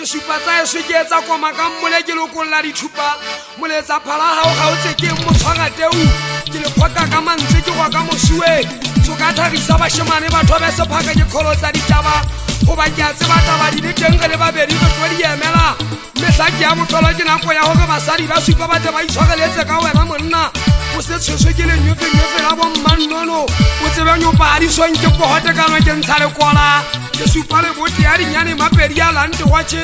Disupa tsa eso ke etsa koma ka mmole ke lokolla dithupa moletsa phala ha o gautse ke mo tshwara teu ke le phaka ka mantswe ke go ka mosue so ka thagisa bashemane batho ba se phaka ke kholo tsa ditaba go ba ke a tseba taba di le teng le babedi go tlo di emela mehla ke ya motlolo ke nako ya gore basadi ba supa ba ba itshwareletse ka wena monna o se tshwetswe ke le nyefe la bo mmannono o tsebe nyopa di swang ke pohote ka no ke ntsha le kola ke supa le bote ya dinyane mapedi ya lante watche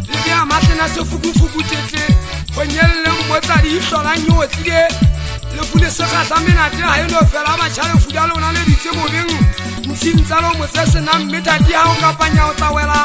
le ya matena se fukufuku tete go nyelle mmotsa di hlola nyotlile le fule se gata menate ha eno fela ba tshale fuda lona le ditse mobeng ntshintsa lo motsese na metati ha o kapanya o tsawela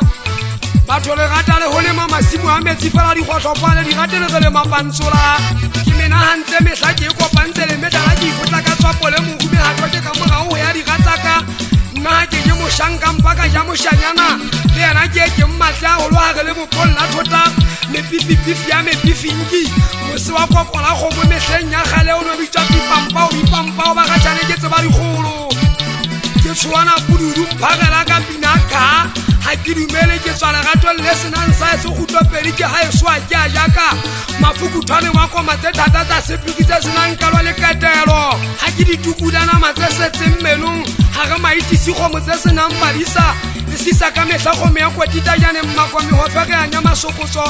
batho le gata le ho le mamasimu a metsi fela di gotlopane di gate le le mapantsola ke mena hantse mehla ke kopantse le metala ke ikotla ka tswapo le mohume ha tloke ka morao ho ya di gatsaka nna ke ke moshanka mpaka ja moshanyana le yana ke mmatla ho lo ha re le bopolla thota me pipi ya me pifinki mose wa kokola go mo mehleng ya gale o no bitsa pipampa ba ga tshane ke tseba digolo ke tshwana pududu phagela ka pinaka ha ke dumele ke tswala gato le senang sa se go tlopedi ke ha e swa ke a jaka mafukuthwane wa koma tse thata tsa sepikitse senang kalwa le katelo ha ke ditukudana matsese tsemmelong ha ga maitisi go motse senang badisa le sisa ka mehla go me ya kwetita jane mmako me ho fege anya masokotso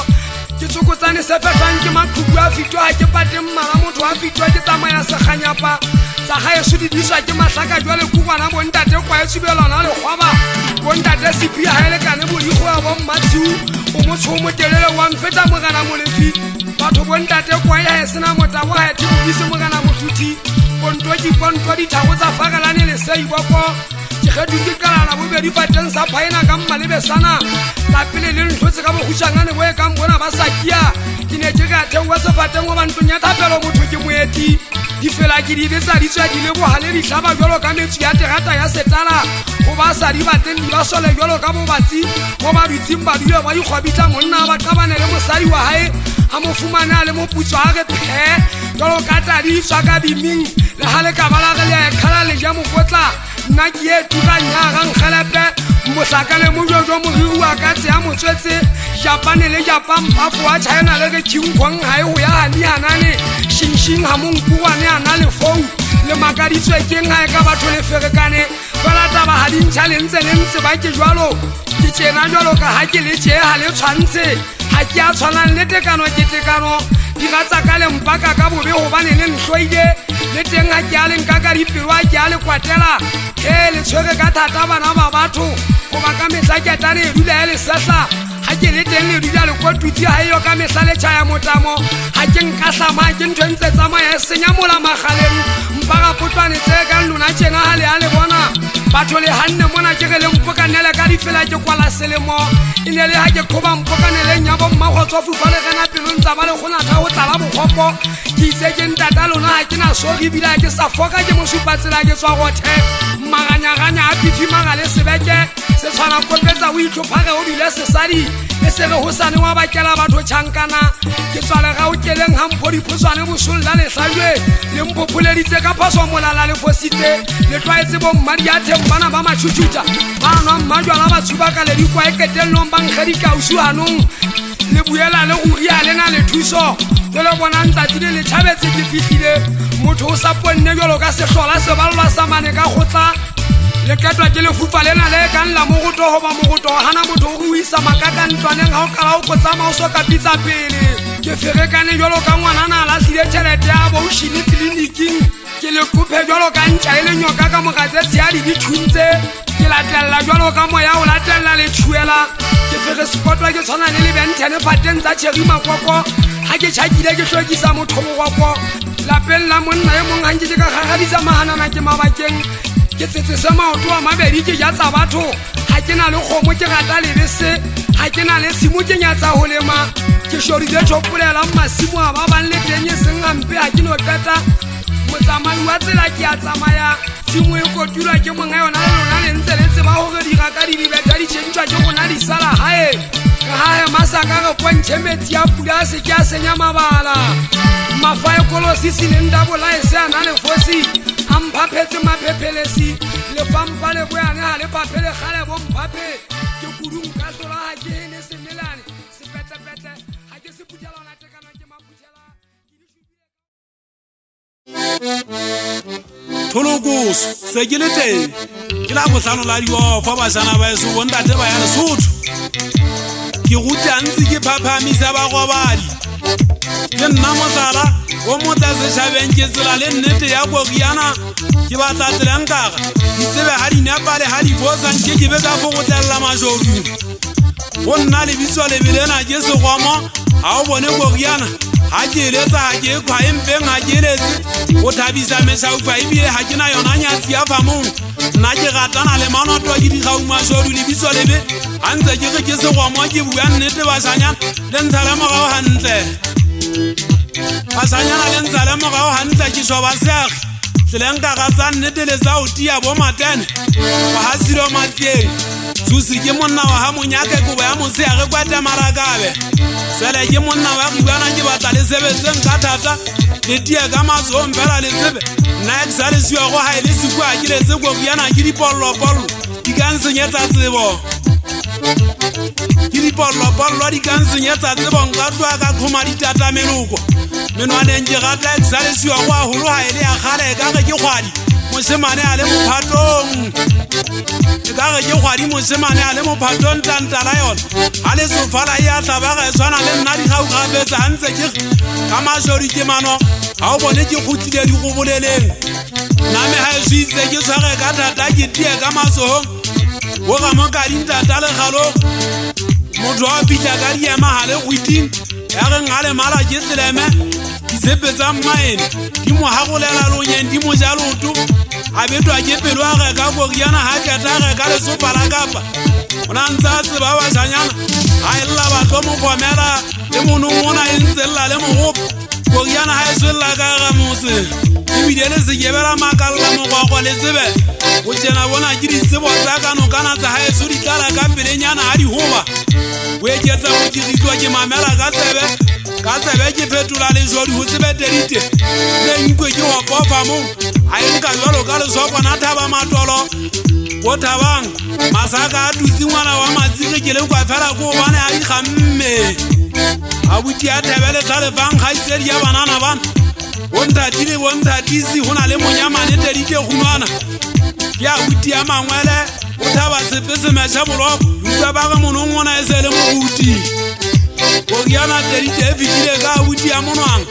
ke tsokotsane se fetang ke maqhubu a fitwa ha ke pate mmala motho a fitwa ke tsamaya se ganyapa tsa ga e sudi diswa ke mahlaka jwa le kugwana bontate kwa e tsubelana le khwaba bontate sipi ha ele kana bodigo ya bo mmathu o motsho mo telele wa mfeta mogana molefi batho bontate kwa ya sena mota wa ha tibise mogana mothuthi bonto di thago tsa fagalane le sei boko ke gedu ke kalana bo be di pateng sa phaina ka mmalebe sana la pele le ntlotse ka bohushangane bo e ka mbona ba sakia ke ne ke ga thewa se pateng go bantonya thapelo motho ke moeti di fela ke di betsa di tswa di le bo hale di hlaba jolo ka metsi ya terata ya setala go ba sa di bateng di ba sole jolo ka bo batsi go ba ditsim ba dilo ba ikgwabitla monna ba qabane le mosadi wa hae a mo fumana le mo putswa ga phe jolo ka ta di tswa ka biming le hale ka bala ga le khala le ja mo kotla nna ke e tukanya ga nkgelepe mohlakale mo jojo mo riwa ka tse a motswetse Japan le Japan pafo wa China le ke Qingguang hae ho ya hani hanane Xinjiang ha mongkuwane ana le fou le makaditswe ke ngae ka batho le ferekane fela taba ha di challenge le ntse ba ke jwalo ke tsena jwalo ka ha ke le tje ha le tshwantse ha ke a tshwanang le tekano ke tekano di gatsa ka le mpaka ka bobe ho bane le nhloide le teng ha ke a le nka ka dipelwa ke a le kwatela ke le tshwere ka thata bana ba batho go ba ka mehla ke tane e dula le sehla ha ke le teng le dula le kwatutsi ha yo ka mehla le tshaya motamo ha ke nka hlama ke ntwentse tsamaya senya mola magaleng mpaka potwane tse ka lona tjena ha le a le bona batho le hanne mona ke re le mpokanele ka difela ke kwala selemo ine le ha ke khoba mpokanele nya bo mmagotsofu fa le gena pelong tsa ba le gona tha o tlala bogopo ke itse ke ntata lona ha ke na sorry bila ke sa foka ke mo supatsela ke tswa gothe maganyaganya a pifi magale sebeke se tshwana kopetsa o itlhophage o dile sesadi le sere ho sane wa bakela batho tšhankana ke tswale ga o keleng ha mpho diphotswane bosolla le hlajwe le mpopholeditse ka phaso molala le fositse le tlwaetse bo mmadi ya thembana ba matšhutšuta ba nwa mmajwala ba tshuba le dikwa e ketelelong ba nkge dikausu hanong le buela le go ria le na le thuso le bona ntsatsi le tšhabetse ke fihlile motho o sa ponne jalo ka sehlola se balwa sa mane ka gotla le ketwa ke le fufa lena le ka nla mo go toho ba mo go toho hana motho o isa makaka ntwaneng ha o kala o kotsama o so ka pitsa pele ke ferekane jalo ka ngwanana la hlile tšhelete ya bo o shine tleliniking ke le kophe jalo ka ntša e le nyoka ka mogatsetsi ya di thuntse ke latella jalo ka moya o latella le thuela ke fere spotwa ke tshwana le lebentene pateng tsa tšheri makoko ha ke tšhakile ke tlokisa motho mogoko lapeng la monna e mong hanke ke ka gagadisa mahanana ke mabakeng ke tsetse se maoto a mabedi ke ja tsa batho ha ke na le kgomo ke rata lebese ha ke na le tshimo ke nyatsa ho lema ke shorile thopolela masimo a ba bang le teng e seng hampe ha ke no qeta motsamai wa tsela ke a tsamaya tshimo e kotulwa ke monga yona le lona le ntse le tseba hore di raka di dibeta di tšhentšwa ke gona di sala hae ka hae masaka re pontšhe metsi a pula a se ke a senya mabala mafa e kolosisi le ndabola e se a na le fosi a mphaphetse maphephelesi le fampa le boyane ha le paphele gale bo mphape ke kudung ka tlola ha ke ene semelane se ke le teng ke la bohlano la diofa basana ba eso bontate ba ya Lesotho ke gutla ntse ke phaphamisa ba gobadi ke nna motlala o motla setšhabeng ke tsela le nnete ya Goriana ke batla tselang kaga ditsebe ha di nepale ha di bosa nke ke be ka fokotlela majodu go nna lebitso lebelena ke segwamo ha o bone Goriana ha ke eletsa ha ke kwa empeng ha ke eletse o thabisa mešaufa ebile ha ke na yona nyatsi ya famong nna ke ratana le manoto ke dikgau majodu lebitso lebe ha ntse ke re ke segwamo ke bua nnete basanyana le ntsha le morao hantle basanyana le ntsha le morao hantle ke shoba seagi tseleng ka ga tsa nnete le tsa o tia bo matene go hasilo matieng susi ke monna wa ha monyake kobo ya moseage kwa temarakabe sele ke monna wa ribana ke batla le sebetseng ka thata le tia ka matsohong fela le tsebe nna ke sa le siwa go ha ile sekwa ke le tse Goriana ke dipollopollo di ka nsenyetsa tsebo ke dipollopollo di ka nsenyetsa tsebo nka tloa ka kgoma ditatameloko menwaneng ke rata ke sa le siwa go haholo ha ile ya kgale ka ge ke kgwadi mosemane a le mophatong ka ge ke kgwadi mosemane a le mophatong tantala yona ga le sofala e a tlhabaga e tshwana le nna dikgaukgapetsa ga ntse ke ka mašori ke mano ga o bone ke kgotlile digoboleleng name ga e soitse ke tshwage ka thata ke tie ka matsohong go ga mo ka dintata legalong motho wa fitlha ka diema ga le kgwiting ya ge nga le mala ke tseleme disepe tsa mmaene di mo hagolela lonyeng di mo ja loto a betwa ke pelo a ge ka Goriana ha keta ge ka lesopa la kapa o na ntse a tseba basanyana ga e lla batlo mo kgomela le monongona e ntse lla le mogopo Goriana ha e swella ka ga mose ebile le sekebela makalla mogwagwa le tsebe go tjena bona ke ditsebo tsa kanokana tsa ha eso di tlala ka pelenyana ga di hoba o eketsa go diritwa ke mamela ka tsebe ke fetola le jodi ho tsebe terite le nkwe ke wa pofa mo a enka jwalo ka lesokwana thaba matolo go thabang masaka a dutse ngwana wa matsiri ke le kwa fela ko bane a ikgamme a buti a thebele tlalefang ga itsedi ya banana bana bontati le bontatisi go na le monyamane terite gunwana ya buti ya mangwele o thaba sepe se meša boloko dutwa ba ge monongona e se le moruti Goriana terite e fitile ka buti ya monwang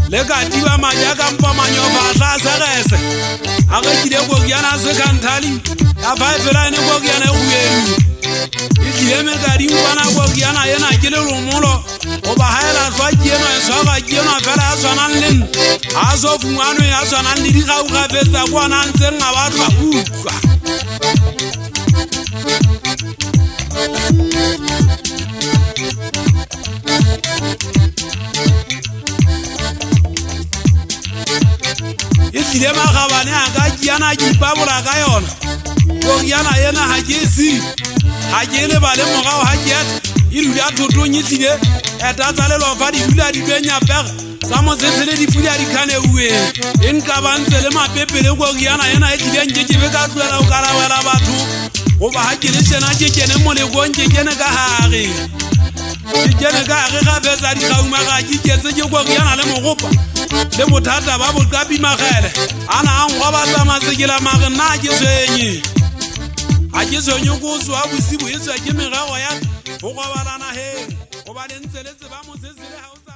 le ka tiba maja ka mpa manyofa a tla segese a gekile Goriana se kanthali ya faefela ene Goriana e huedu e tlile mekadinkwana Goriana ena ke le lomolo goba ga ela tlwa ke eno e tshwaga ke eno fela a tshwanang le nna a sofungwano ya tshwanang le dikgaukgapetsa kwana ntseng a batlwa utlwa e tlile magabane a ka kiana ke ipabola ka yona Goriana ena ga ke se ga ke lebale mogao ga ke eta e dule a thotong e tlile eta tsa lelofa di dula di benyapega tsa mosesele di pula di kganeue e nka bantse le mapepele Goriana ena e tlileng ke kebe ka tloela o karabela batho goba ga ke le tšena ke kene molekong ke kene ka gage ga fetsa dikgaumaga ke ketse ke Goriana le mogopa le bothata ba bokapi magele a na angwa ba tsamatsekela mage nna ke tshwenye a ke tshwenye ko tswa bosibo e tswa ke merero ya go gobalana heng goba le ntse le tseba mosesele ga o